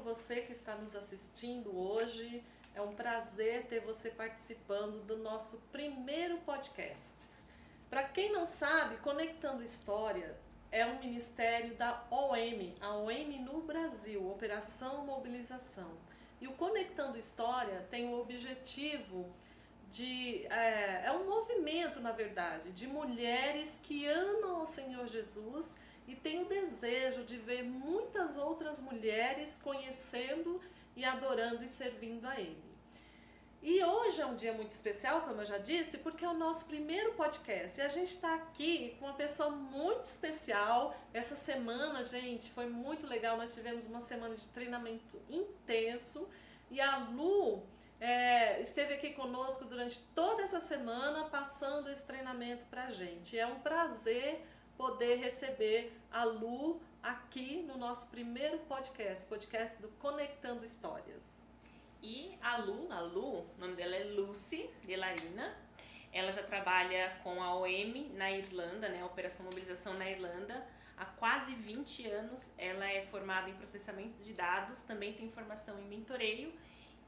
você que está nos assistindo hoje. É um prazer ter você participando do nosso primeiro podcast. Para quem não sabe, Conectando História é um ministério da OM, a OM no Brasil, Operação Mobilização. E o Conectando História tem o objetivo é um movimento, na verdade, de mulheres que amam ao Senhor Jesus e têm o desejo de ver muitas outras mulheres conhecendo e adorando e servindo a Ele. E hoje é um dia muito especial, como eu já disse, porque é o nosso primeiro podcast. E a gente está aqui com uma pessoa muito especial. Essa semana, gente, foi muito legal. Nós tivemos uma semana de treinamento intenso. E a Lu esteve aqui conosco durante toda essa semana, passando esse treinamento para a gente. É um prazer poder receber a Lu aqui no nosso primeiro podcast do Conectando Histórias. E a Lu, o nome dela é Lucy Delarina. Ela já trabalha com a OM na Irlanda, né, a Operação Mobilização na Irlanda, há quase 20 anos. Ela é formada em processamento de dados, também tem formação em mentoreio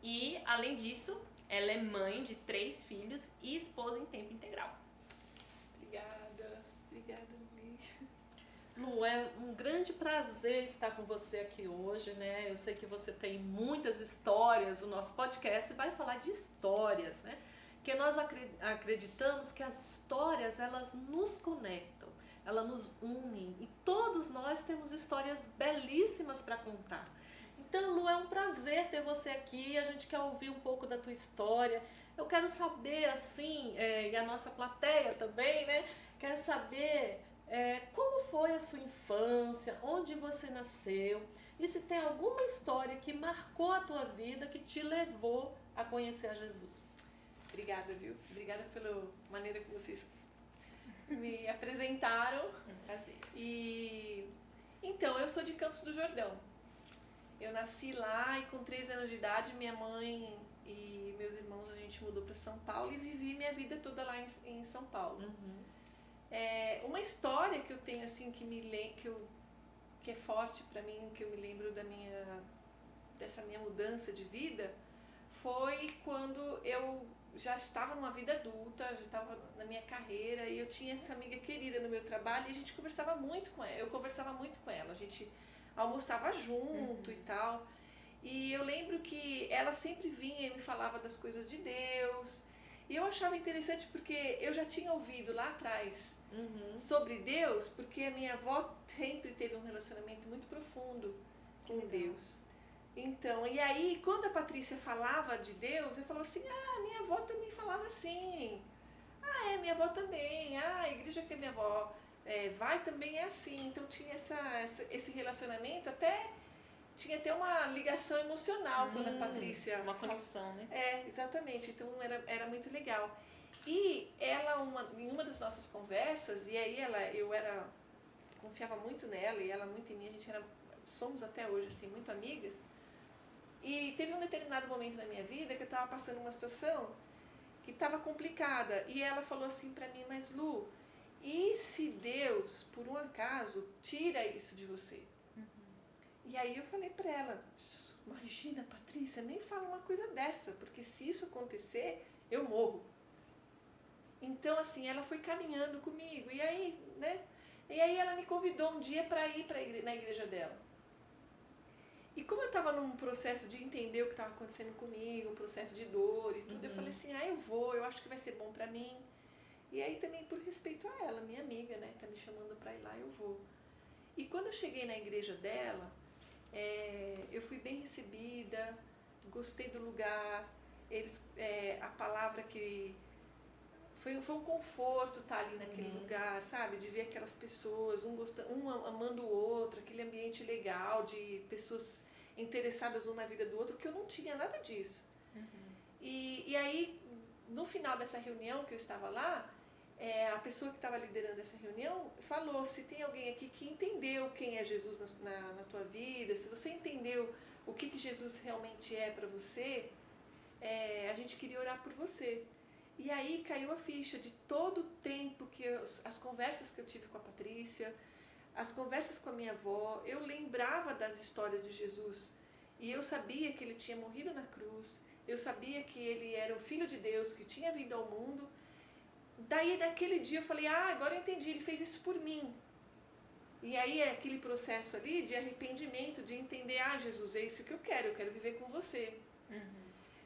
e, além disso, ela é mãe de 3 filhos e esposa em tempo integral. Obrigada, Li. Lu, é um grande prazer estar com você aqui hoje, né? Eu sei que você tem muitas histórias, o nosso podcast vai falar de histórias, né? Porque nós acreditamos que as histórias, elas nos conectam, elas nos unem e todos nós temos histórias belíssimas para contar. Então, Lu, é um prazer ter você aqui, a gente quer ouvir um pouco da tua história. Eu quero saber, assim, e a nossa plateia também, né? Quero saber como foi a sua infância, onde você nasceu e se tem alguma história que marcou a tua vida, que te levou a conhecer a Jesus. Obrigada, viu? Obrigada pela maneira que vocês me apresentaram. Prazer. Então, eu sou de Campos do Jordão. Eu nasci lá e com 3 anos de idade, minha mãe e meus irmãos, a gente mudou para São Paulo e vivi minha vida toda lá em São Paulo. Uhum. Uma história que eu tenho assim que é forte para mim, que eu me lembro dessa minha mudança de vida, foi quando eu já estava numa vida adulta, já estava na minha carreira e eu tinha essa amiga querida no meu trabalho e a gente conversava muito com ela. Eu conversava muito com ela, a gente almoçava junto e tal. E eu lembro que ela sempre vinha e me falava das coisas de Deus. E eu achava interessante porque eu já tinha ouvido lá atrás sobre Deus, porque a minha avó sempre teve um relacionamento muito profundo com Deus. Então, e aí quando a Patrícia falava de Deus, eu falava assim, minha avó também falava assim. Minha avó também. A igreja que a minha avó vai também é assim. Então tinha esse relacionamento, tinha até uma ligação emocional quando a Patrícia... Uma conexão, né? Exatamente. Então era muito legal. E ela, em uma das nossas conversas, e aí confiava muito nela e ela muito em mim, somos até hoje assim, muito amigas. E teve um determinado momento na minha vida que eu estava passando uma situação que estava complicada. E ela falou assim pra mim, mas Lu, e se Deus, por um acaso, tira isso de você? E aí eu falei pra ela, imagina, Patrícia, nem fala uma coisa dessa, porque se isso acontecer, eu morro. Então, assim, ela foi caminhando comigo, e aí, né? E aí ela me convidou um dia para ir na igreja dela. E como eu estava num processo de entender o que estava acontecendo comigo, um processo de dor e tudo, eu falei assim, eu vou, eu acho que vai ser bom para mim. E aí também por respeito a ela, minha amiga, né, tá me chamando para ir lá, eu vou. E quando eu cheguei na igreja dela, eu fui bem recebida, gostei do lugar, a palavra que... Foi um conforto estar ali naquele lugar, sabe? De ver aquelas pessoas, um amando o outro, aquele ambiente legal de pessoas interessadas um na vida do outro, que eu não tinha nada disso. E aí, no final dessa reunião que eu estava lá, a pessoa que estava liderando essa reunião falou, se tem alguém aqui que entendeu quem é Jesus na tua vida, se você entendeu o que Jesus realmente é para você, a gente queria orar por você. E aí caiu a ficha de todo o tempo que as conversas que eu tive com a Patrícia, as conversas com a minha avó, eu lembrava das histórias de Jesus E eu sabia que ele tinha morrido na cruz. Eu sabia que ele era o Filho de Deus, que tinha vindo ao mundo. Daí, naquele dia, eu falei, agora eu entendi, ele fez isso por mim. E aí, é aquele processo ali de arrependimento, de entender, Jesus, é isso que eu quero viver com você.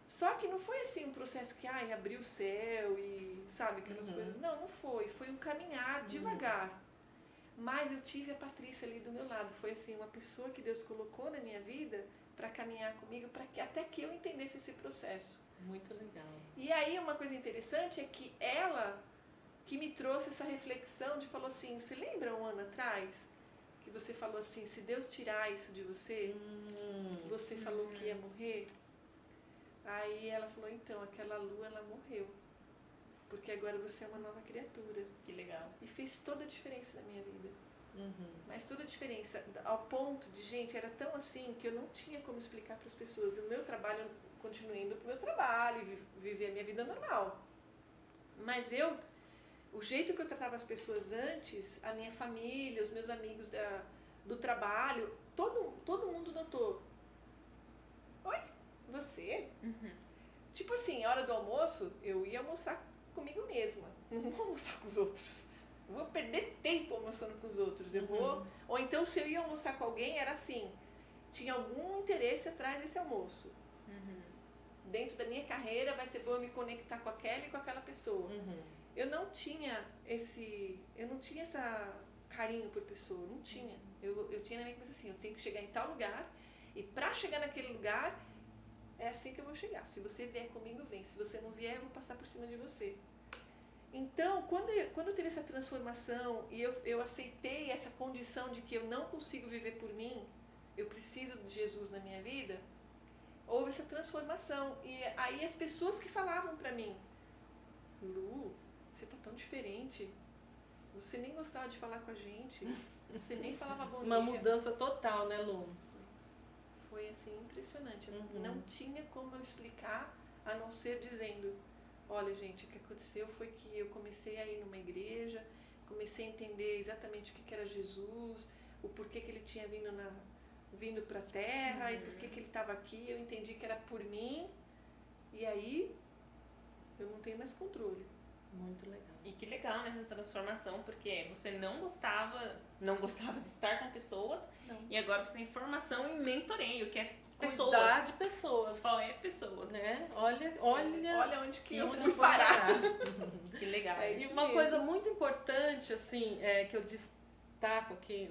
Só que não foi assim um processo que, abriu o céu e, sabe, aquelas coisas. Não foi. Foi um caminhar devagar. Mas eu tive a Patrícia ali do meu lado. Foi assim, uma pessoa que Deus colocou na minha vida para caminhar comigo, até que eu entendesse esse processo. Muito legal. E aí uma coisa interessante é que ela que me trouxe essa reflexão de falou assim, você lembra um ano atrás que você falou assim, se Deus tirar isso de você, você falou que ia morrer? Aí ela falou, então, aquela lua ela morreu, porque agora você é uma nova criatura. Que legal. E fez toda a diferença na minha vida. Mas toda a diferença, ao ponto de, gente, era tão assim que eu não tinha como explicar para as pessoas. O meu trabalho, eu continuei indo para o meu trabalho e viver a minha vida normal. Mas o jeito que eu tratava as pessoas antes, a minha família, os meus amigos do trabalho, todo mundo notou. Oi, você? Tipo assim, a hora do almoço, eu ia almoçar comigo mesma. Não vou almoçar com os outros. Eu vou perder tempo almoçando com os outros. Ou então, se eu ia almoçar com alguém, era assim, tinha algum interesse atrás desse almoço. Dentro da minha carreira, vai ser bom eu me conectar com aquela e com aquela pessoa. Eu não tinha esse carinho por pessoa, não tinha. Eu tinha na minha cabeça assim, eu tenho que chegar em tal lugar, e para chegar naquele lugar, é assim que eu vou chegar. Se você vier comigo, vem. Se você não vier, eu vou passar por cima de você. Então, quando teve essa transformação e eu aceitei essa condição de que eu não consigo viver por mim, eu preciso de Jesus na minha vida, houve essa transformação. E aí as pessoas que falavam pra mim, Lu, você tá tão diferente, você nem gostava de falar com a gente, você nem falava bom dia. Uma mudança total, né, Lu? Foi assim, impressionante. Não tinha como eu explicar, a não ser dizendo, olha, gente, o que aconteceu foi que eu comecei a ir numa igreja, comecei a entender exatamente o que era Jesus, o porquê que ele tinha vindo para a Terra e porquê que ele estava aqui. Eu entendi que era por mim, e aí eu não tenho mais controle. Muito legal. E que legal nessa transformação, porque você não gostava de estar com pessoas, e agora você tem formação em mentoreio, que é pessoas. Cuidar de pessoas. Só é pessoas. Né? Olha onde que eu onde fui foi parar. Que legal. E uma coisa muito importante, assim, que eu destaco aqui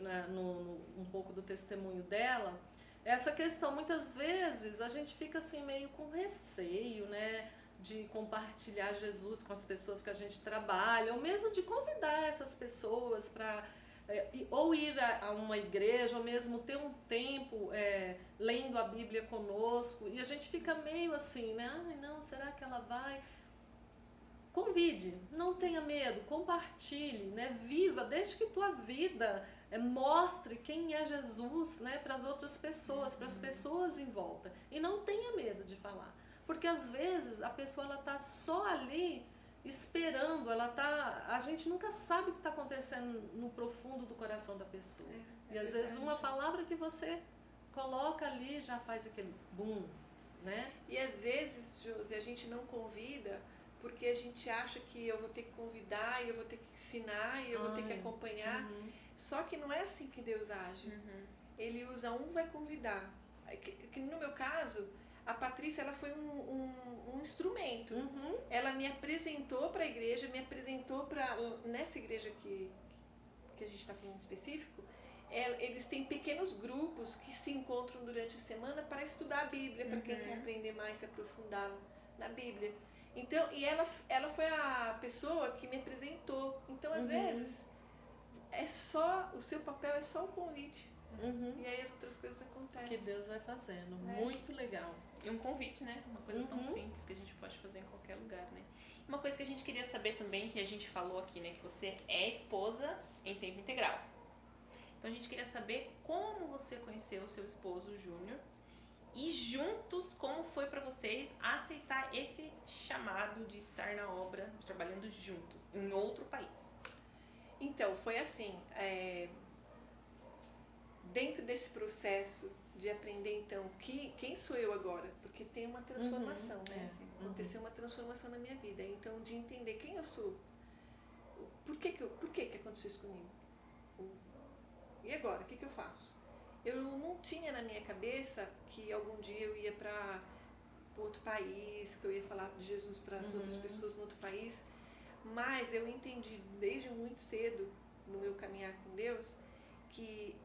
um pouco do testemunho dela, é essa questão, muitas vezes a gente fica assim meio com receio, né, de compartilhar Jesus com as pessoas que a gente trabalha, ou mesmo de convidar essas pessoas para ou ir a uma igreja, ou mesmo ter um tempo lendo a Bíblia conosco, e a gente fica meio assim, né? Ai, não, será que ela vai? Convide, não tenha medo, compartilhe, né? Viva, deixe que tua vida mostre quem é Jesus, né, para as outras pessoas, para as pessoas em volta, e não tenha medo de falar, porque às vezes a pessoa ela tá só ali esperando, a gente nunca sabe o que está acontecendo no profundo do coração da pessoa. E às vezes uma palavra que você coloca ali já faz aquele boom, né? E às vezes, Josi, a gente não convida porque a gente acha que eu vou ter que convidar, e eu vou ter que ensinar, e eu vou ter que acompanhar. Só que não é assim que Deus age. Ele usa vai convidar. Que no meu caso, a Patrícia, ela foi um instrumento. Ela me apresentou para a igreja, nessa igreja que a gente está falando específico, eles têm pequenos grupos que se encontram durante a semana para estudar a Bíblia, para quem quer aprender mais, se aprofundar na Bíblia. Então, e ela foi a pessoa que me apresentou. Então, às vezes, o seu papel é só o convite. E aí as outras coisas acontecem. Que Deus vai fazendo. Muito legal. E um convite, né? Uma coisa tão simples que a gente pode fazer em qualquer lugar, né? Uma coisa que a gente queria saber também, que a gente falou aqui, né? Que você é esposa em tempo integral. Então a gente queria saber como você conheceu o seu esposo, Júnior, e juntos, como foi para vocês aceitar esse chamado de estar na obra, trabalhando juntos, em outro país? Então, foi assim, dentro desse processo de aprender então quem sou eu agora, porque tem uma transformação, né? Assim, aconteceu uma transformação na minha vida, então de entender quem eu sou, por que aconteceu isso comigo, e agora, o que eu faço? Eu não tinha na minha cabeça que algum dia eu ia para outro país, que eu ia falar de Jesus para as outras pessoas no outro país, mas eu entendi desde muito cedo no meu caminhar com Deus que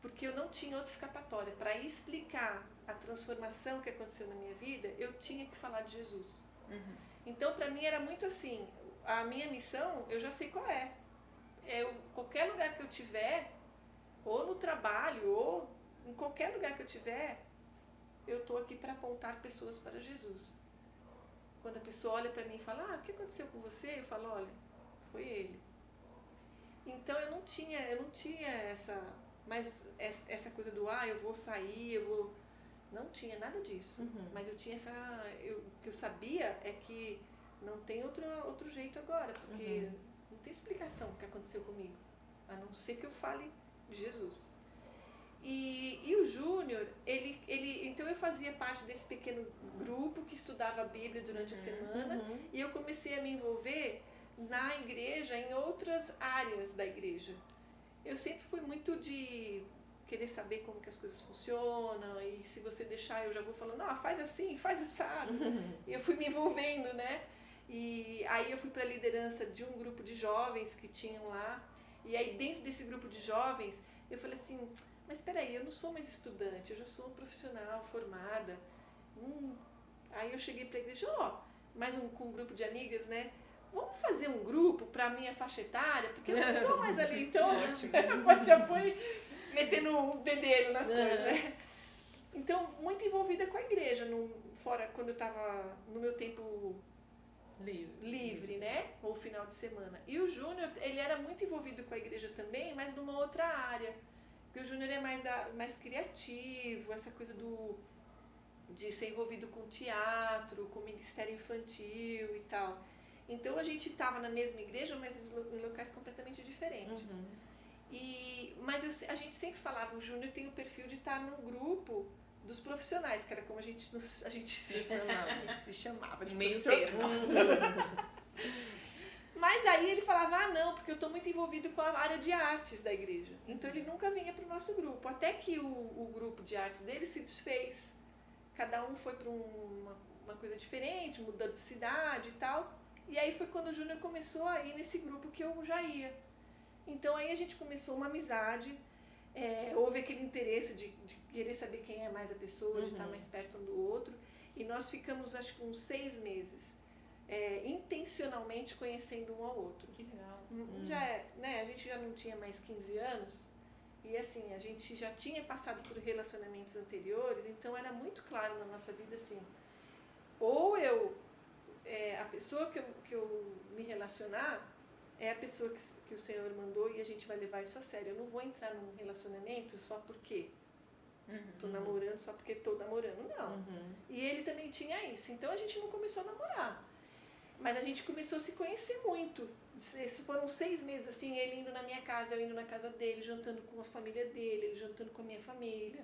porque eu não tinha outra escapatória. Para explicar a transformação que aconteceu na minha vida, eu tinha que falar de Jesus. Então, para mim, era muito assim, a minha missão, eu já sei qual é. Qualquer lugar que eu tiver, ou no trabalho, ou em qualquer lugar que eu tiver, eu estou aqui para apontar pessoas para Jesus. Quando a pessoa olha para mim e fala, o que aconteceu com você? Eu falo, olha, foi ele. Então, eu não tinha essa coisa do, eu vou sair, não tinha nada disso. Mas eu tinha o que eu sabia é que não tem outro jeito agora, porque não tem explicação o que aconteceu comigo, a não ser que eu fale de Jesus. E o Júnior, então eu fazia parte desse pequeno grupo que estudava a Bíblia durante a semana, e eu comecei a me envolver na igreja, em outras áreas da igreja. Eu sempre fui muito de querer saber como que as coisas funcionam, e se você deixar eu já vou falando, faz assim, faz assado. E eu fui me envolvendo, né? E aí eu fui para a liderança de um grupo de jovens que tinham lá, e aí dentro desse grupo de jovens, eu falei assim, mas espera aí, eu não sou mais estudante, eu já sou uma profissional formada. Aí eu cheguei para a igreja, com um grupo de amigas, né? Vamos fazer um grupo para a minha faixa etária, porque eu não estou mais ali, então já foi metendo o bedelho nas coisas, né? Então, muito envolvida com a igreja, fora quando eu estava no meu tempo livre, né? Ou final de semana. E o Júnior, ele era muito envolvido com a igreja também, mas numa outra área. Porque o Júnior é mais criativo, essa coisa de ser envolvido com teatro, com ministério infantil e tal. Então a gente estava na mesma igreja, mas em locais completamente diferentes. Mas a gente sempre falava, o Júnior tem o perfil de estar no grupo dos profissionais, que era como a gente se chamava de meio profissional. Mas aí ele falava, não, porque eu estou muito envolvido com a área de artes da igreja. Então ele nunca vinha para o nosso grupo, até que o grupo de artes dele se desfez. Cada um foi para uma coisa diferente, mudou de cidade e tal. E aí foi quando o Júnior começou a ir nesse grupo que eu já ia. Então aí a gente começou uma amizade, houve aquele interesse de querer saber quem é mais a pessoa, de estar mais perto um do outro. E nós ficamos, acho que uns 6 meses, intencionalmente conhecendo um ao outro. Que legal. A gente já não tinha mais 15 anos, e assim, a gente já tinha passado por relacionamentos anteriores, então era muito claro na nossa vida assim, ou a pessoa que eu me relacionar é a pessoa que o Senhor mandou e a gente vai levar isso a sério. Eu não vou entrar num relacionamento só porque tô namorando, só porque tô namorando, não. E ele também tinha isso, então a gente não começou a namorar. Mas a gente começou a se conhecer muito. Foram 6 meses, assim, ele indo na minha casa, eu indo na casa dele, jantando com a família dele, ele jantando com a minha família.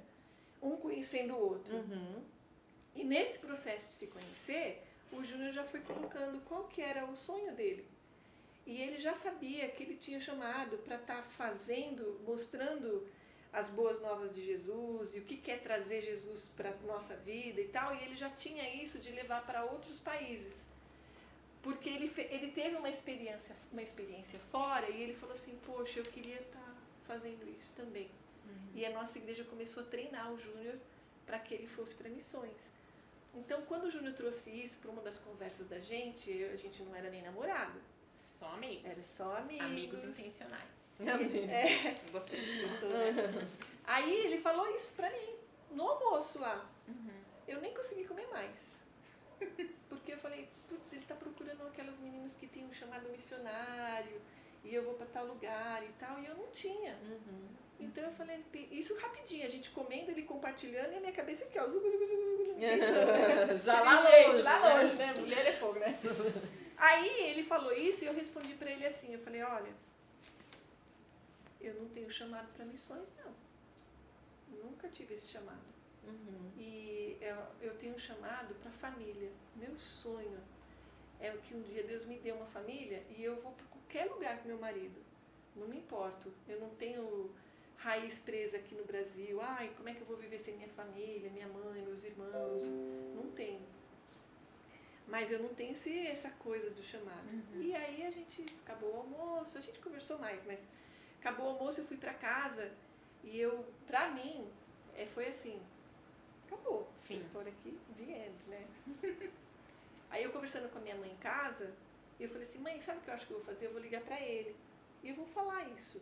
Um conhecendo o outro. E nesse processo de se conhecer, o Júnior já foi colocando qual que era o sonho dele. E ele já sabia que ele tinha chamado para estar mostrando as boas novas de Jesus e o que quer trazer Jesus para a nossa vida e tal. E ele já tinha isso de levar para outros países. Porque ele teve uma experiência fora e ele falou assim, poxa, eu queria estar fazendo isso também. E a nossa igreja começou a treinar o Júnior para que ele fosse para missões. Então, quando o Júnior trouxe isso para uma das conversas da gente, a gente não era nem namorado. Só amigos. Era só amigos. Amigos intencionais. Gostei disso, né? Aí ele falou isso pra mim, no almoço lá. Eu nem consegui comer mais. Porque eu falei, putz, ele tá procurando aquelas meninas que tem um chamado missionário, e eu vou pra tal lugar e tal, e eu não tinha. Então eu falei, isso rapidinho, a gente comendo, ele compartilhando, e a minha cabeça aqui, ó, já lá longe, né? Mulher é fogo, né? Aí ele falou isso e eu respondi pra ele assim, eu falei, olha, eu não tenho chamado pra missões, não. Nunca tive esse chamado. Uhum. E eu tenho um chamado para família. Meu sonho é que um dia Deus me dê uma família e eu vou para qualquer lugar com meu marido. Não me importo. Eu não tenho raiz presa aqui no Brasil. Ai, como é que eu vou viver sem minha família, minha mãe, meus irmãos? Não tenho. Mas eu não tenho essa coisa do chamado. E aí a gente acabou o almoço, a gente conversou mais, mas acabou o almoço, eu fui para casa e pra mim, foi assim, acabou essa história aqui, the end, né? Aí eu conversando com a minha mãe em casa, eu falei assim, mãe, sabe o que eu acho que eu vou fazer? Eu vou ligar pra ele e eu vou falar isso.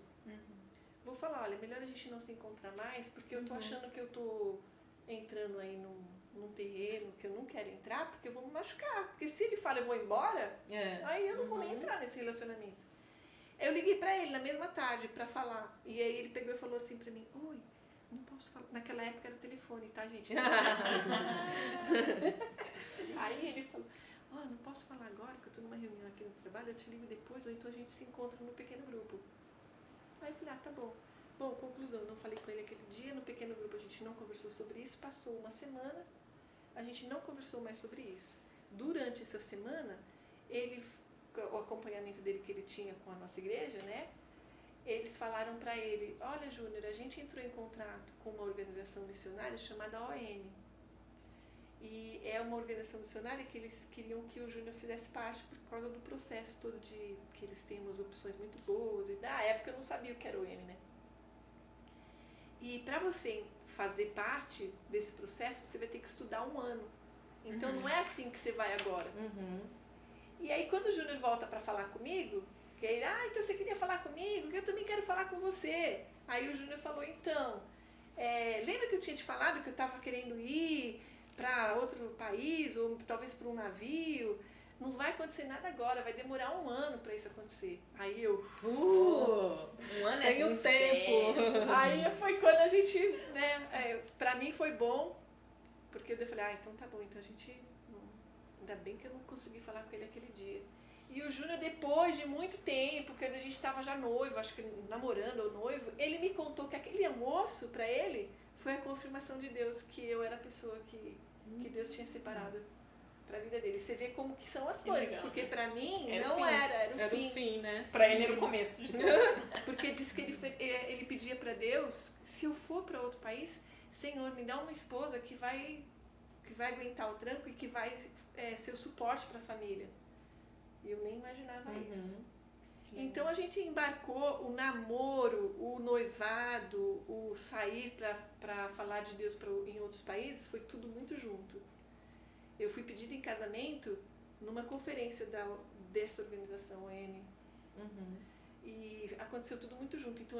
Vou falar, olha, melhor a gente não se encontrar mais, porque eu tô achando que eu tô entrando aí num terreno que eu não quero entrar, porque eu vou me machucar. Porque se ele fala eu vou embora, aí eu não vou nem entrar nesse relacionamento. Eu liguei pra ele na mesma tarde pra falar. E aí ele pegou e falou assim pra mim, oi, não posso falar. Naquela época era telefone, tá, gente? Aí ele falou, não posso falar agora, que eu tô numa reunião aqui no trabalho, eu te ligo depois, ou então a gente se encontra no pequeno grupo. Aí eu falei, tá bom. Bom, conclusão, eu não falei com ele aquele dia, no pequeno grupo a gente não conversou sobre isso, passou uma semana, a gente não conversou mais sobre isso. Durante essa semana, o acompanhamento dele que ele tinha com a nossa igreja, né? Eles falaram pra ele, olha Júnior, a gente entrou em contato com uma organização missionária chamada OM. E é uma organização missionária que eles queriam que o Júnior fizesse parte por causa do processo todo que eles têm umas opções muito boas. E da época eu não sabia o que era o OM, né? E para você fazer parte desse processo, você vai ter que estudar 1 ano. Então não é assim que você vai agora. E aí quando o Júnior volta para falar comigo, que ele, então você queria falar comigo? Que eu também quero falar com você. Aí o Júnior falou, então, lembra que eu tinha te falado que eu estava querendo ir para outro país, ou talvez para um navio? Não vai acontecer nada agora, vai demorar 1 ano para isso acontecer. Aí eu, 1 ano tem um tempo. Aí foi quando a gente, né, pra mim foi bom, porque eu falei, então tá bom, então a gente, ainda bem que eu não consegui falar com ele aquele dia. E o Júnior, depois de muito tempo, quando a gente estava já noivo, acho que namorando ou noivo, ele me contou que aquele almoço pra ele foi a confirmação de Deus, que eu era a pessoa que Deus tinha separado pra vida dele. Você vê como que são as coisas, legal, porque pra mim era o fim, né? Pra ele era o começo de tudo. Porque diz que ele pedia pra Deus, se eu for pra outro país, Senhor, me dá uma esposa que vai aguentar o tranco e que vai ser o suporte pra família. E eu nem imaginava isso. Então a gente embarcou o namoro, o noivado, o sair pra falar de Deus em outros países, foi tudo muito junto. Eu fui pedida em casamento numa conferência dessa organização ON. E aconteceu tudo muito junto. Então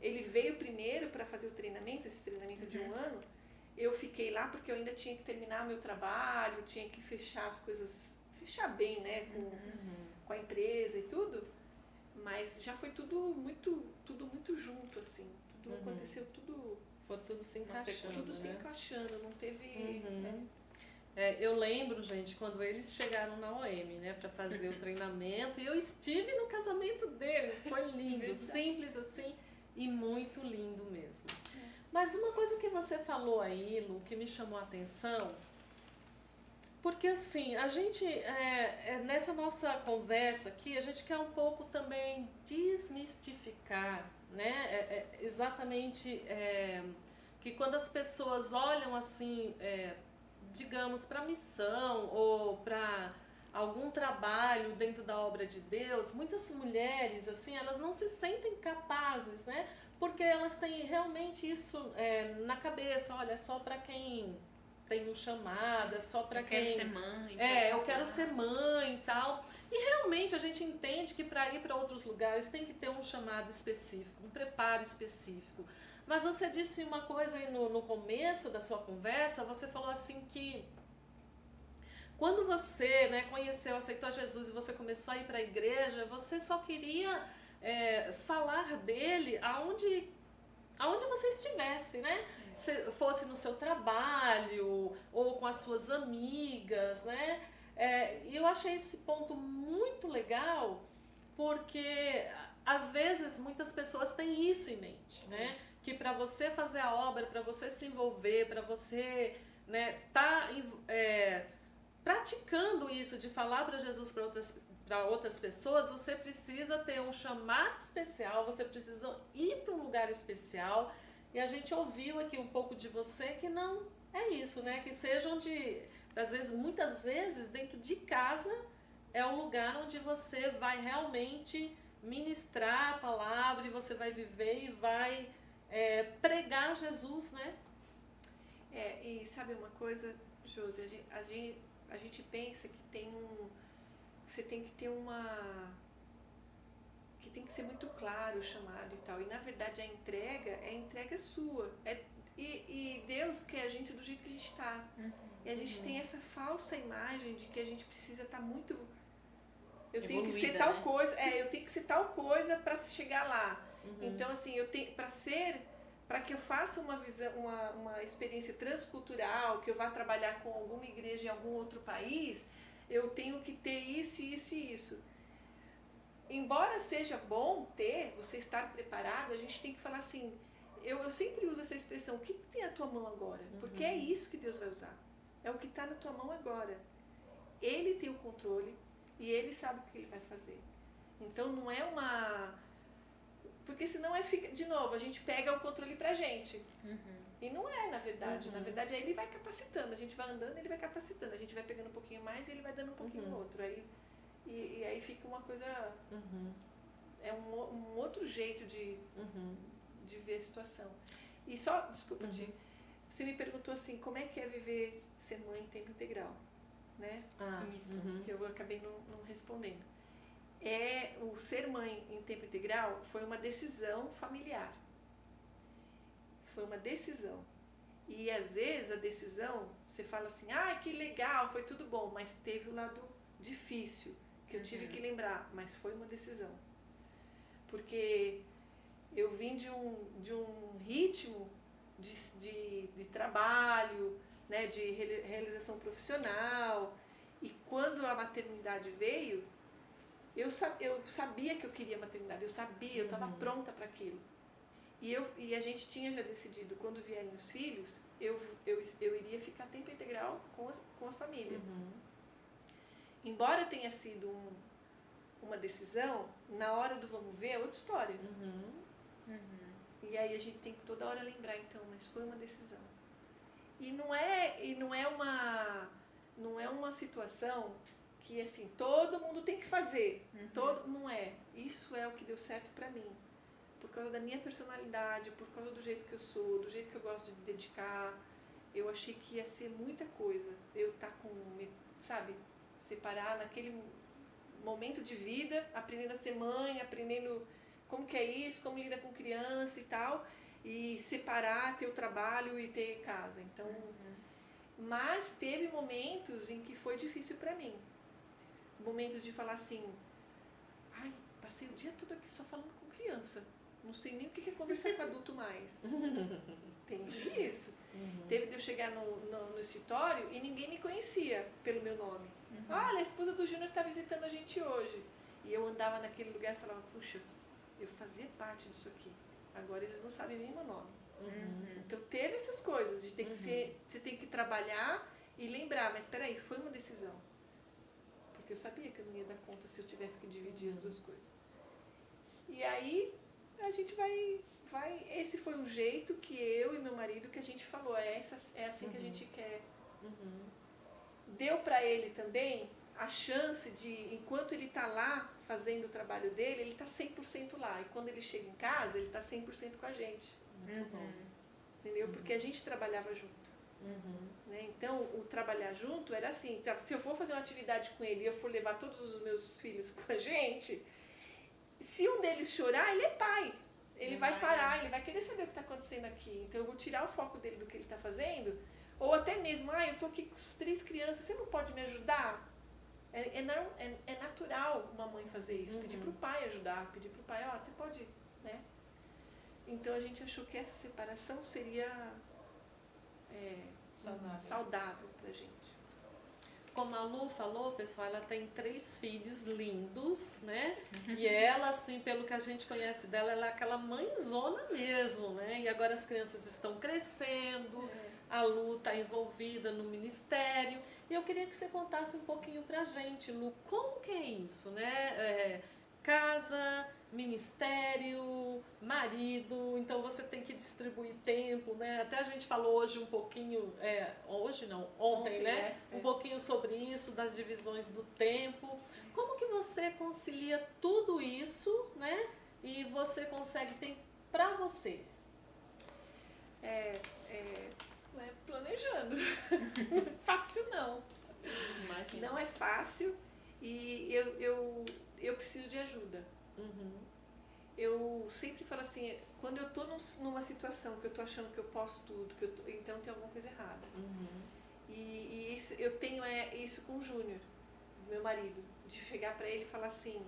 ele veio primeiro para fazer o treinamento, esse treinamento de 1 ano. Eu fiquei lá porque eu ainda tinha que terminar meu trabalho, tinha que fechar as coisas, fechar bem, né, com a empresa e tudo. Mas já foi tudo muito junto, assim. Tudo aconteceu, foi tudo se encaixando. Tudo se encaixando, não teve. Eu lembro, gente, quando eles chegaram na OM, né, para fazer o treinamento, e eu estive no casamento deles, foi lindo, simples assim e muito lindo mesmo. Mas uma coisa que você falou aí, Lu, que me chamou a atenção, porque assim, a gente, nessa nossa conversa aqui, a gente quer um pouco também desmistificar, né, exatamente que quando as pessoas olham assim, digamos, para missão ou para algum trabalho dentro da obra de Deus, muitas mulheres, assim, elas não se sentem capazes, né? Porque elas têm realmente isso na cabeça, olha, só para quem tem um chamado, é só para quem... Eu quero ser mãe. Eu quero ser mãe e tal. E realmente a gente entende que para ir para outros lugares tem que ter um chamado específico, um preparo específico. Mas você disse uma coisa aí no começo da sua conversa, você falou assim que quando você, né, conheceu, aceitou Jesus e você começou a ir para a igreja, você só queria falar dele aonde você estivesse, né? Se fosse no seu trabalho ou com as suas amigas, né? E eu achei esse ponto muito legal porque às vezes muitas pessoas têm isso em mente, né? que para você fazer a obra, para você se envolver, para você, né, praticando isso de falar para Jesus para outras pessoas, você precisa ter um chamado especial, você precisa ir para um lugar especial. E a gente ouviu aqui um pouco de você que não é isso, né? Que sejam muitas vezes dentro de casa é um lugar onde você vai realmente ministrar a palavra e você vai viver e vai pregar Jesus, né? E sabe uma coisa, Josi, a gente pensa que você tem que ter que tem que ser muito claro o chamado e tal, e na verdade a entrega é sua, e Deus quer a gente do jeito que a gente está, e a gente tem essa falsa imagem de que a gente precisa estar muito, eu tenho que ser tal coisa, eu tenho que ser tal coisa para chegar lá, então assim, para que eu faça uma experiência transcultural, que eu vá trabalhar com alguma igreja em algum outro país, eu tenho que ter isso, isso e isso. Embora seja bom você estar preparado, a gente tem que falar assim, eu sempre uso essa expressão, o que tem na tua mão agora? Porque é isso que Deus vai usar. É o que está na tua mão agora. Ele tem o controle e ele sabe o que ele vai fazer. Então não é porque senão de novo, a gente pega o controle pra gente. E não é, na verdade. Na verdade, aí ele vai capacitando. A gente vai andando, ele vai capacitando. A gente vai pegando um pouquinho mais e ele vai dando um pouquinho no outro. E aí fica uma coisa... É um outro jeito de ver a situação. E só, desculpa, você me perguntou assim, como é que é viver ser mãe em tempo integral? Né? Isso, que eu acabei não respondendo. O ser mãe em tempo integral foi uma decisão familiar. Foi uma decisão. E às vezes a decisão, você fala assim, que legal, foi tudo bom, mas teve o lado difícil, que eu tive que lembrar, mas foi uma decisão. Porque eu vim de um ritmo de trabalho, né, de realização profissional, e quando a maternidade veio, eu sabia que eu queria maternidade, eu estava pronta para aquilo. E a gente tinha já decidido, quando vierem os filhos, eu iria ficar tempo integral com a família. Embora tenha sido uma decisão, na hora do vamos ver é outra história. E aí a gente tem que toda hora lembrar, então, mas foi uma decisão. E não é uma situação que assim, todo mundo tem que fazer. Não é. Isso é o que deu certo pra mim. Por causa da minha personalidade, por causa do jeito que eu sou, do jeito que eu gosto de me dedicar. Eu achei que ia ser muita coisa. Eu separar naquele momento de vida, aprendendo a ser mãe, aprendendo como que é isso, como lida com criança e tal, e separar, ter o trabalho e ter casa. Então, mas teve momentos em que foi difícil pra mim. Momentos de falar assim, passei o dia todo aqui só falando com criança. Não sei nem o que é conversar com adulto mais. Tem isso. Teve de eu chegar no escritório e ninguém me conhecia pelo meu nome. Olha, a esposa do Júnior está visitando a gente hoje. E eu andava naquele lugar e falava, puxa, eu fazia parte disso aqui. Agora eles não sabem nem meu nome. Então teve essas coisas de ter que você tem que trabalhar e lembrar, mas espera aí, foi uma decisão. Porque eu sabia que eu não ia dar conta se eu tivesse que dividir as duas coisas. E aí a gente vai esse foi um jeito que eu e meu marido que a gente falou, é assim que a gente quer. Deu para ele também a chance de, enquanto ele está lá fazendo o trabalho dele, ele está 100% lá. E quando ele chega em casa, ele está 100% com a gente. Entendeu? Porque a gente trabalhava junto. Né? Então, o trabalhar junto era assim, se eu for fazer uma atividade com ele e eu for levar todos os meus filhos com a gente, se um deles chorar, ele é pai. Ele vai parar, ele vai querer saber o que está acontecendo aqui. Então eu vou tirar o foco dele do que ele está fazendo. Ou até mesmo, eu estou aqui com 3 crianças, você não pode me ajudar? É natural uma mãe fazer isso, pedir para o pai ajudar, pedir para o pai, você pode, né? Então a gente achou que essa separação seria saudável pra gente. Como a Lu falou, pessoal, ela tem 3 filhos lindos, né? E ela, assim, pelo que a gente conhece dela, ela é aquela mãezona mesmo, né? E agora as crianças estão crescendo, a Lu está envolvida no ministério. E eu queria que você contasse um pouquinho pra gente, Lu, como que é isso, né? Casa, ministério, marido, então você tem que distribuir tempo, né? Até a gente falou hoje um pouquinho, hoje não, ontem, né? Um pouquinho sobre isso, das divisões do tempo. Como que você concilia tudo isso, né? E você consegue tempo pra você? Planejando. Fácil não. Imagina. Não é fácil e eu preciso de ajuda. Eu sempre falo assim, quando eu tô numa situação que eu tô achando que eu posso tudo, então tem alguma coisa errada. E isso, eu tenho isso com o Júnior, meu marido, de chegar pra ele e falar assim,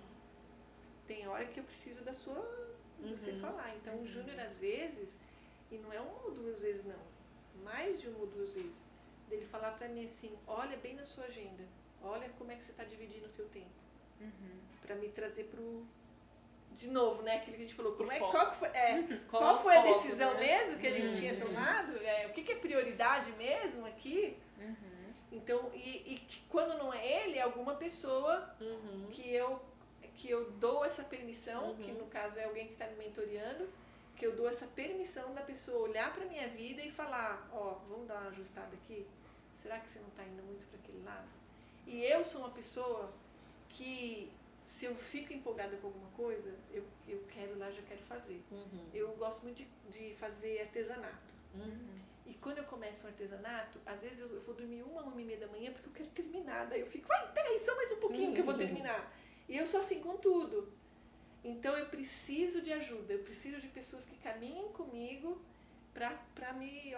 tem hora que eu preciso da sua, você falar. Então o Júnior às vezes, e não é 1 ou 2 vezes não, mais de 1 ou 2 vezes, dele falar pra mim assim, olha bem na sua agenda, olha como é que você tá dividindo o teu tempo. Pra me trazer de novo, né, aquilo que a gente falou, qual foi a decisão, né? Mesmo que a gente tinha tomado, o que é prioridade mesmo aqui. Então, e quando não é ele, é alguma pessoa que eu dou essa permissão, que no caso é alguém que está me mentoreando, que eu dou essa permissão da pessoa olhar para minha vida e falar, vamos dar uma ajustada aqui? Será que você não está indo muito para aquele lado? E eu sou uma pessoa que, se eu fico empolgada com alguma coisa, eu quero lá, já quero fazer. Eu gosto muito de fazer artesanato. E quando eu começo um artesanato, às vezes eu vou dormir 1, 1:30 da manhã porque eu quero terminar. Daí eu fico, peraí, só mais um pouquinho que eu vou terminar. E eu sou assim com tudo. Então eu preciso de ajuda, eu preciso de pessoas que caminhem comigo pra me,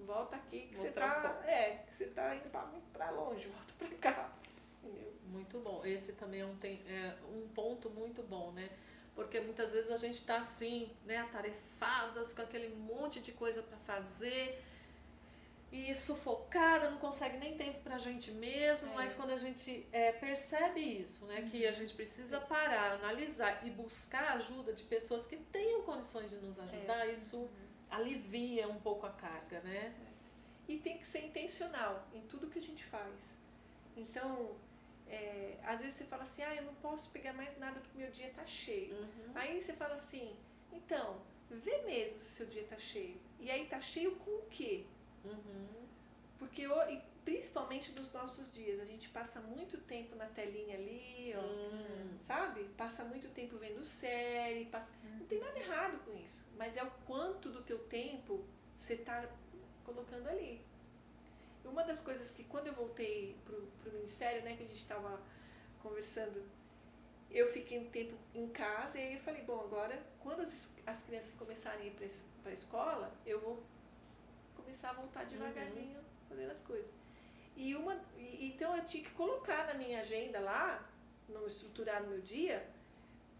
volta aqui que você tá indo pra longe, volta pra cá. Entendeu? Muito bom. Esse também é um ponto muito bom, né? Porque muitas vezes a gente está assim, né, atarefadas, com aquele monte de coisa para fazer e sufocada, não consegue nem tempo pra gente mesmo, mas quando a gente percebe isso, né, que a gente precisa parar, analisar e buscar ajuda de pessoas que tenham condições de nos ajudar, isso alivia um pouco a carga, né? E tem que ser intencional em tudo que a gente faz. Então, às vezes você fala assim, eu não posso pegar mais nada porque meu dia tá cheio. Aí você fala assim, então, vê mesmo se seu dia tá cheio. E aí tá cheio com o quê? Porque principalmente nos nossos dias, a gente passa muito tempo na telinha ali, sabe? Passa muito tempo vendo série, não tem nada errado com isso, mas é o quanto do teu tempo você tá colocando ali. Uma das coisas que quando eu voltei pro ministério, né, que a gente estava conversando, eu fiquei um tempo em casa e aí eu falei, bom, agora quando as crianças começarem a ir para a escola, eu vou começar a voltar devagarzinho fazendo as coisas. Então eu tinha que colocar na minha agenda lá, não estruturar no meu dia,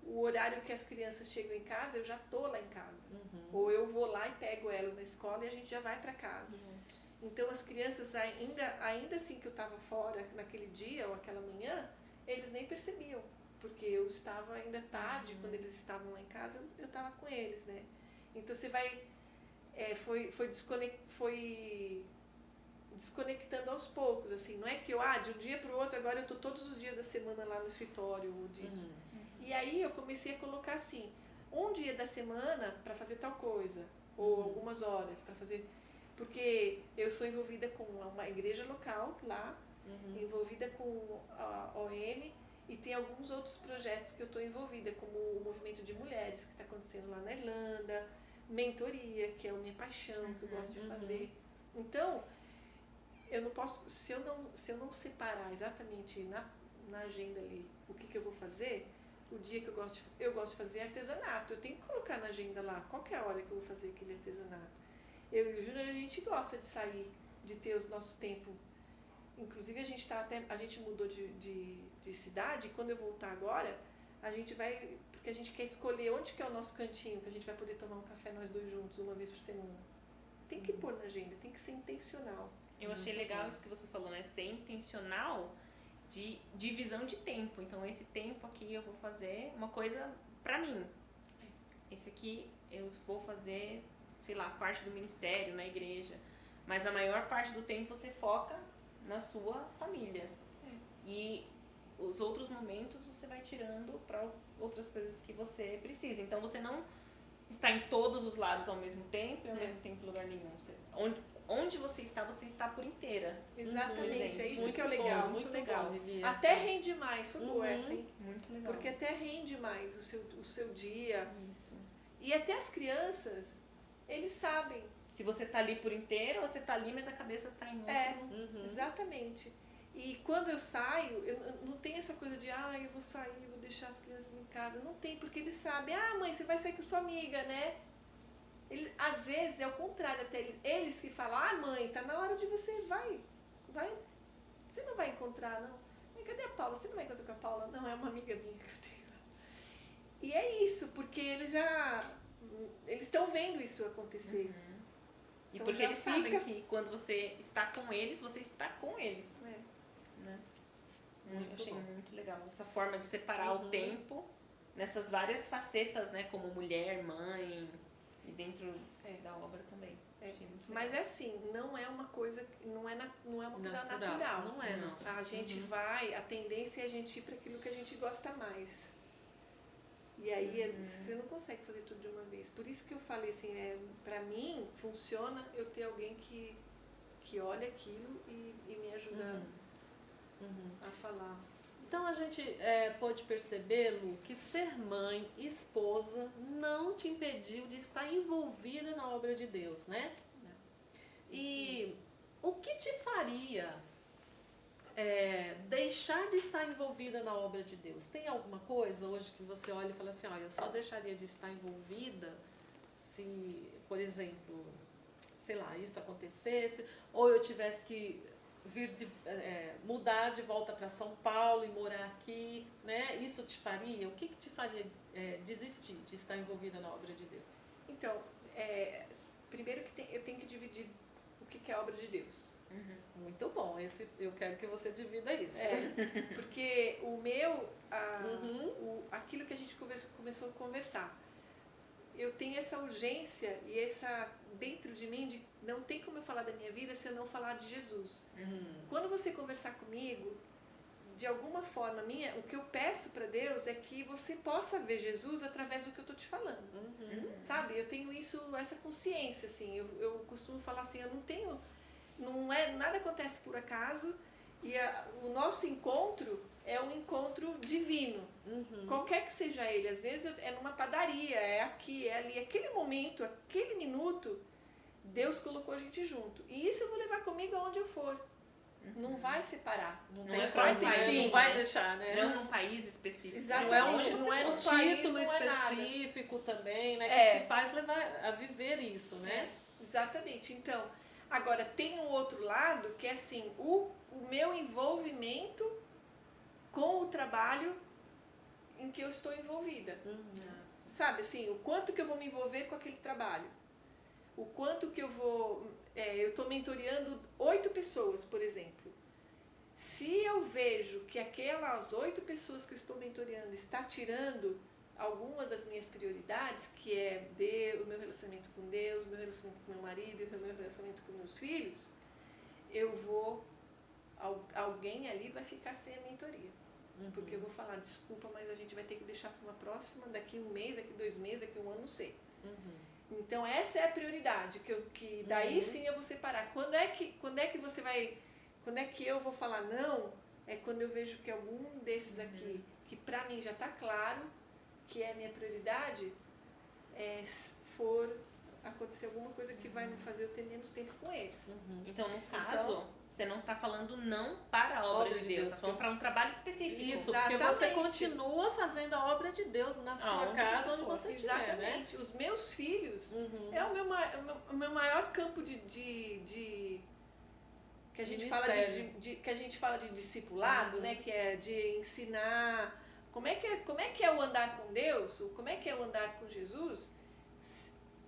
o horário que as crianças chegam em casa, eu já tô lá em casa. Ou eu vou lá e pego elas na escola e a gente já vai para casa. Então as crianças, ainda assim que eu estava fora naquele dia ou aquela manhã, eles nem percebiam, porque eu estava ainda tarde, quando eles estavam lá em casa, eu estava com eles, né? Então você vai, foi desconectando aos poucos, assim, não é que eu, de um dia para o outro, agora eu estou todos os dias da semana lá no escritório disso. E aí eu comecei a colocar assim, um dia da semana para fazer tal coisa, ou algumas horas para fazer... Porque eu sou envolvida com uma igreja local lá, envolvida com a OM, e tem alguns outros projetos que eu estou envolvida, como o movimento de mulheres que está acontecendo lá na Irlanda, mentoria, que é a minha paixão, que eu gosto de fazer. Então, eu não posso, se eu não separar exatamente na agenda ali o que eu vou fazer, o dia que eu gosto de fazer artesanato, eu tenho que colocar na agenda lá, qual que é a hora que eu vou fazer aquele artesanato. Eu e o Júnior, a gente gosta de sair, de ter os nossos tempos. Inclusive, a gente mudou de cidade, e quando eu voltar agora, a gente vai, porque a gente quer escolher onde que é o nosso cantinho, que a gente vai poder tomar um café nós dois juntos, uma vez por semana. Tem que pôr na agenda, tem que ser intencional. Eu achei legal isso que você falou, né? Ser intencional de divisão de tempo. Então, esse tempo aqui eu vou fazer uma coisa pra mim. Esse aqui eu vou fazer, sei lá, parte do ministério, na igreja. Mas a maior parte do tempo você foca na sua família. E os outros momentos você vai tirando para outras coisas que você precisa. Então, você não está em todos os lados ao mesmo tempo e ao mesmo tempo em lugar nenhum. Onde você está por inteira. Exatamente, é isso Muito que é o legal. bom, muito legal. Vivi, Até rende mais, foi boa essa, hein? Muito legal. Porque até rende mais o seu dia. Isso. E até as crianças, eles sabem. Se você tá ali por inteiro, você tá ali, mas a cabeça tá em outro. Exatamente. E quando eu saio, eu não tem essa coisa de, eu vou sair, vou deixar as crianças em casa. Não tem, porque eles sabem, mãe, você vai sair com sua amiga, né? Às vezes é o contrário, até eles que falam, mãe, tá na hora de você, vai. Você não vai encontrar, não. Mãe, cadê a Paula? Você não vai encontrar com a Paula? Não, é uma amiga minha que eu tenho. E é isso, porque eles estão vendo isso acontecer. E Então porque já eles fica- sabem que quando você está com eles, você está com eles. Né? Eu achei bom. muito legal essa forma de separar o tempo nessas várias facetas, né? Como mulher, mãe e dentro da obra também. Achei muito legal. Mas é assim, não é uma coisa, não é uma coisa natural. Não é, não. A gente a tendência é a gente ir para aquilo que a gente gosta mais. E aí você não consegue fazer tudo de uma vez. Por isso que eu falei assim, pra mim funciona eu ter alguém que olha aquilo e me ajuda a falar. Então a gente pode perceber, Lu, que ser mãe, esposa, não te impediu de estar envolvida na obra de Deus, né? E o que te faria deixar de estar envolvida na obra de Deus? Tem alguma coisa hoje que você olha e fala assim, eu só deixaria de estar envolvida se, por exemplo, sei lá, isso acontecesse, ou eu tivesse que mudar de volta para São Paulo e morar aqui, né? Isso te faria? O que te faria desistir de estar envolvida na obra de Deus? Então, primeiro que eu tenho que dividir o que é a obra de Deus. Muito bom, eu quero que você divida isso. Porque o meu, aquilo que a gente começou a conversar, eu tenho essa urgência e dentro de mim, de não tem como eu falar da minha vida se eu não falar de Jesus. Quando você conversar comigo, de alguma forma o que eu peço para Deus é que você possa ver Jesus através do que eu estou te falando. Sabe? Eu tenho essa consciência, assim, eu costumo falar assim, nada acontece por acaso e o nosso encontro é um encontro divino. Qualquer que seja ele, às vezes é numa padaria, é aqui, é ali, aquele momento, aquele minuto, Deus colocou a gente junto. E isso eu vou levar comigo aonde eu for. Não vai separar. Não vai ter país, fim. Não vai deixar, né? Não num país específico. Exatamente. Não é um Onde você for, país título não é nada. específico também, né? Que te faz levar a viver isso, né? Exatamente. Então, agora tem um outro lado que é assim, o meu envolvimento com o trabalho em que eu estou envolvida. Sabe, assim, o quanto que eu vou me envolver com aquele trabalho. O quanto que eu vou... eu estou mentoreando 8 pessoas, por exemplo. Se eu vejo que aquelas 8 pessoas que eu estou mentoreando está tirando alguma das minhas prioridades, que é o meu relacionamento com Deus, o meu relacionamento com meu marido, o meu relacionamento com meus filhos, alguém ali vai ficar sem a mentoria. Porque eu vou falar, desculpa, mas a gente vai ter que deixar para uma próxima, daqui 1 mês, daqui 2 meses, daqui 1 ano, não sei. Então essa é a prioridade, que daí sim eu vou separar. Quando é que você vai... Quando é que eu vou falar não? É quando eu vejo que algum desses aqui, que pra mim já tá claro, que é a minha prioridade, for acontecer alguma coisa que vai me fazer eu ter menos tempo com eles. Então, no caso, você não está falando não para a obra de Deus, está falando para um trabalho específico. Isso, porque você continua fazendo a obra de Deus na sua casa, onde você estiver, né? Exatamente. Os meus filhos é o meu maior campo de que a gente fala que a gente fala de discipulado, né? Que é de ensinar como é que é o andar com Deus, como é que é o andar com Jesus.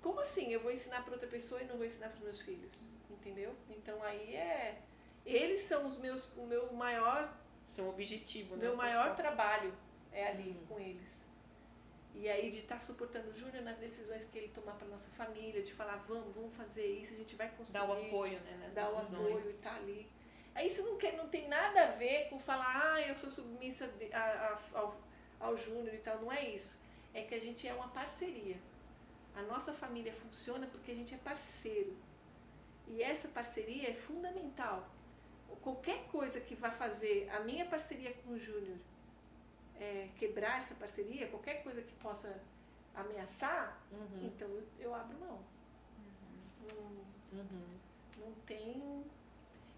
como assim? Eu vou ensinar para outra pessoa e não vou ensinar para os meus filhos? Entendeu? Então aí eles são o meu maior... Seu objetivo, né? Meu O seu maior foco. trabalho é ali com eles. E aí de estar suportando o Júnior nas decisões que ele tomar para nossa família, de falar, vamos fazer isso, a gente vai conseguir. Dar o apoio, né? Nas Dar o decisões. apoio e estar ali. Aí isso não tem nada a ver com falar, eu sou submissa ao Júnior e tal. Não é isso. É que a gente é uma parceria. A nossa família funciona porque a gente é parceiro. E essa parceria é fundamental. Qualquer coisa que vá fazer a minha parceria com o Júnior quebrar essa parceria, qualquer coisa que possa ameaçar, então eu abro mão. Não tem...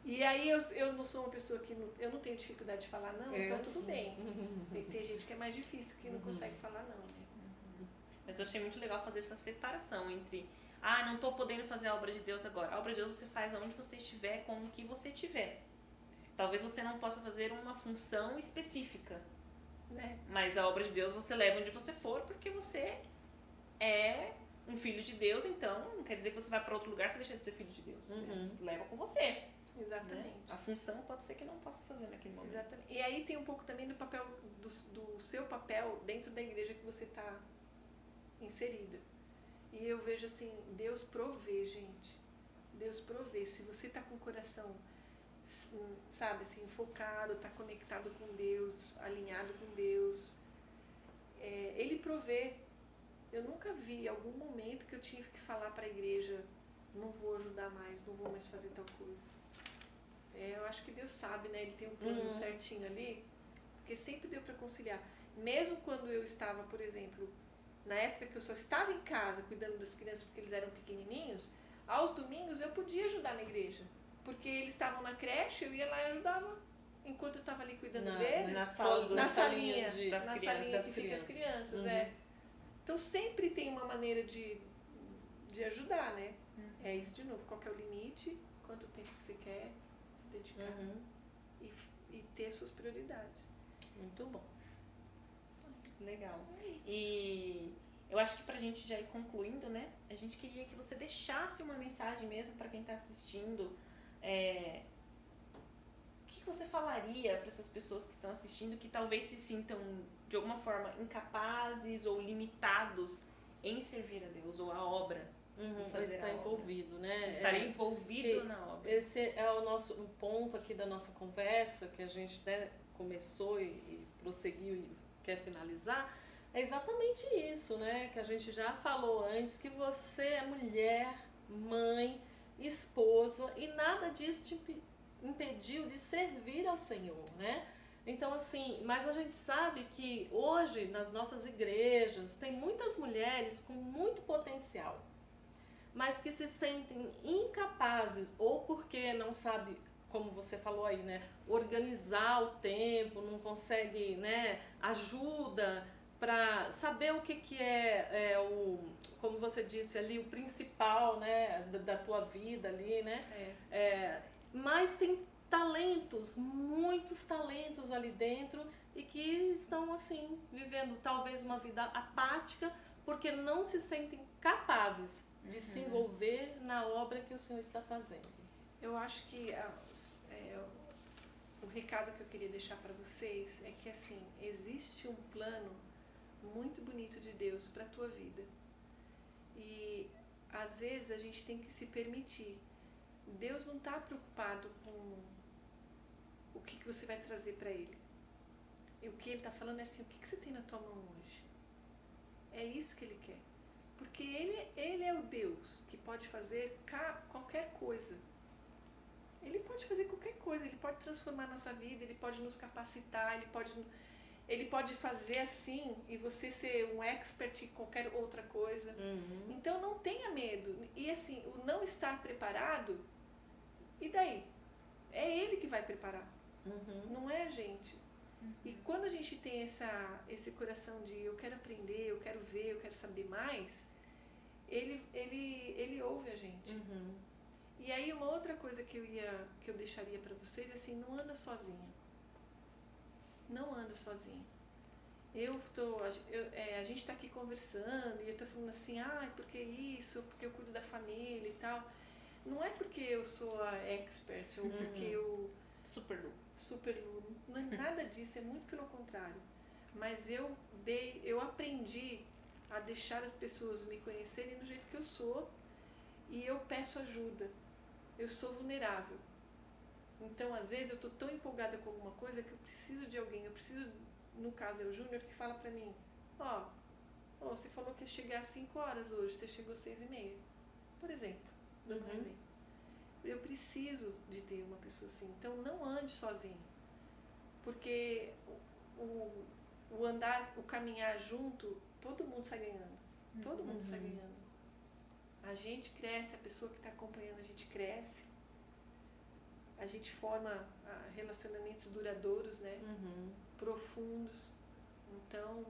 E aí eu não sou uma pessoa que... eu não tenho dificuldade de falar não, então tudo bem. Tem gente que é mais difícil, que não consegue falar não, né? Mas eu achei muito legal fazer essa separação entre não estou podendo fazer a obra de Deus agora. A obra de Deus você faz aonde você estiver, com o que você tiver. Talvez você não possa fazer uma função específica. Mas a obra de Deus você leva onde você for, porque você é um filho de Deus, então não quer dizer que você vai para outro lugar, você deixa de ser filho de Deus. Você leva com você. Exatamente. Né? A função pode ser que não possa fazer naquele momento. Exatamente. E aí tem um pouco também do papel, do seu papel dentro da igreja que você está inserida. E eu vejo assim, Deus provê, gente. Deus provê. Se você está com o coração, sabe, assim, focado, está conectado com Deus, alinhado com Deus, Ele provê. Eu nunca vi algum momento que eu tive que falar para a igreja, não vou ajudar mais, não vou mais fazer tal coisa. Eu acho que Deus sabe, né? Ele tem um plano certinho ali, porque sempre deu para conciliar. Mesmo quando eu estava, por exemplo, na época que eu só estava em casa cuidando das crianças porque eles eram pequenininhos, aos domingos eu podia ajudar na igreja. Porque eles estavam na creche, eu ia lá e ajudava. Enquanto eu estava ali cuidando deles, na salinha que fica as crianças. Então sempre tem uma maneira de ajudar, né? É isso de novo, qual que é o limite, quanto tempo que você quer se dedicar e ter suas prioridades. Muito bom. Legal. É isso. E eu acho que pra gente já ir concluindo, né? A gente queria que você deixasse uma mensagem mesmo pra quem tá assistindo. O que você falaria para essas pessoas que estão assistindo que talvez se sintam de alguma forma incapazes ou limitados em servir a Deus ou a obra? Está envolvido, né? Estar envolvido na obra. Esse é um ponto aqui da nossa conversa que a gente começou e prosseguiu e quer finalizar. É exatamente isso, né? Que a gente já falou antes, que você é mulher, mãe, esposa, e nada disso te impediu de servir ao Senhor, né? Então, assim, mas a gente sabe que hoje nas nossas igrejas tem muitas mulheres com muito potencial, mas que se sentem incapazes, ou porque não sabe, como você falou aí, né, organizar o tempo, não consegue, né, ajuda para saber o que é como você disse ali, o principal, né, da tua vida ali, né? Mas tem talentos, muitos talentos ali dentro e que estão assim, vivendo talvez uma vida apática porque não se sentem capazes de se envolver na obra que o Senhor está fazendo. Eu acho que o recado que eu queria deixar para vocês é que assim, existe um plano muito bonito de Deus para a tua vida. E às vezes a gente tem que se permitir. Deus não está preocupado com o que você vai trazer para Ele. E o que Ele está falando é assim, o que você tem na tua mão hoje? É isso que Ele quer. Porque Ele é o Deus que pode fazer qualquer coisa. Ele pode fazer qualquer coisa, Ele pode transformar nossa vida, Ele pode nos capacitar, Ele pode fazer assim e você ser um expert em qualquer outra coisa. Então não tenha medo. E assim, o não estar preparado, e daí? É Ele que vai preparar, não é a gente. E quando a gente tem esse coração de eu quero aprender, eu quero ver, eu quero saber mais, ele ouve a gente. E aí uma outra coisa que eu deixaria para vocês é assim, não anda sozinha. Não anda sozinha. a gente está aqui conversando e eu estou falando assim, porque isso, porque eu cuido da família e tal. Não é porque eu sou a expert ou porque eu... Super Lu. Não é nada disso, é muito pelo contrário. Mas eu aprendi a deixar as pessoas me conhecerem do jeito que eu sou e eu peço ajuda. Eu sou vulnerável. Então, às vezes, eu estou tão empolgada com alguma coisa que eu preciso de alguém. Eu preciso, no caso é o Júnior, que fala pra mim, você falou que ia chegar às 5 horas hoje, você chegou às 6:30. Por exemplo. Eu preciso de ter uma pessoa assim. Então, não ande sozinho. Porque o caminhar junto, todo mundo sai ganhando. Todo mundo sai ganhando. A gente cresce, a pessoa que está acompanhando a gente cresce. A gente forma relacionamentos duradouros, né? Profundos. Então,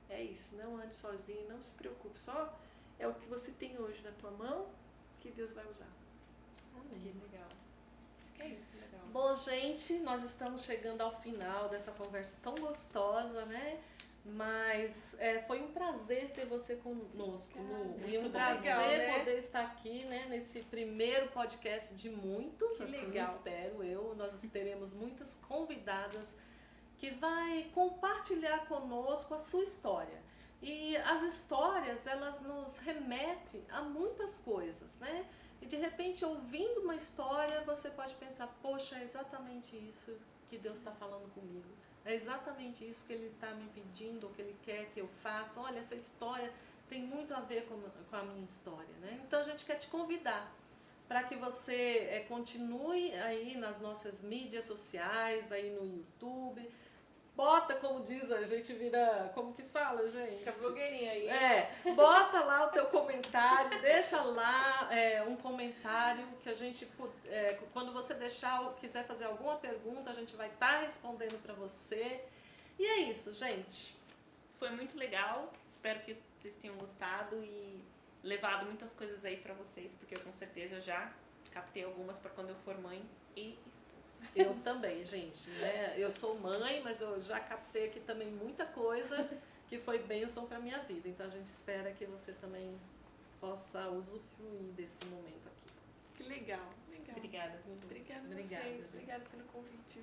é isso. Não ande sozinho, não se preocupe. Só é o que você tem hoje na tua mão que Deus vai usar. Que legal. É isso. Legal. Bom, gente, nós estamos chegando ao final dessa conversa tão gostosa, né? Mas foi um prazer ter você conosco, Lu. E um prazer legal, né? poder estar aqui, né, nesse primeiro podcast de muitos, Que assim, legal. espero eu. Nós teremos muitas convidadas que vai compartilhar conosco a sua história. E as histórias, elas nos remetem a muitas coisas, né? E de repente, ouvindo uma história, você pode pensar, poxa, é exatamente isso que Deus está falando comigo. É exatamente isso que Ele está me pedindo, ou que Ele quer que eu faça. Olha, essa história tem muito a ver com a minha história, né? Então, a gente quer te convidar para que você continue aí nas nossas mídias sociais, aí no YouTube. Bota, como diz, a gente vira... Como que fala, gente? Fica blogueirinha aí. Bota lá o teu comentário, deixa lá um comentário que a gente... quando você quiser fazer alguma pergunta, a gente vai estar respondendo para você. E é isso, gente. Foi muito legal. Espero que vocês tenham gostado e levado muitas coisas aí para vocês, porque eu com certeza eu já captei algumas para quando eu for mãe e esposa. Eu também, gente, né? Eu sou mãe, mas eu já captei aqui também muita coisa que foi bênção para minha vida. Então a gente espera que você também possa usufruir desse momento aqui. Que legal. Obrigada, viu? Obrigada a Obrigada, vocês. gente. Obrigada pelo convite.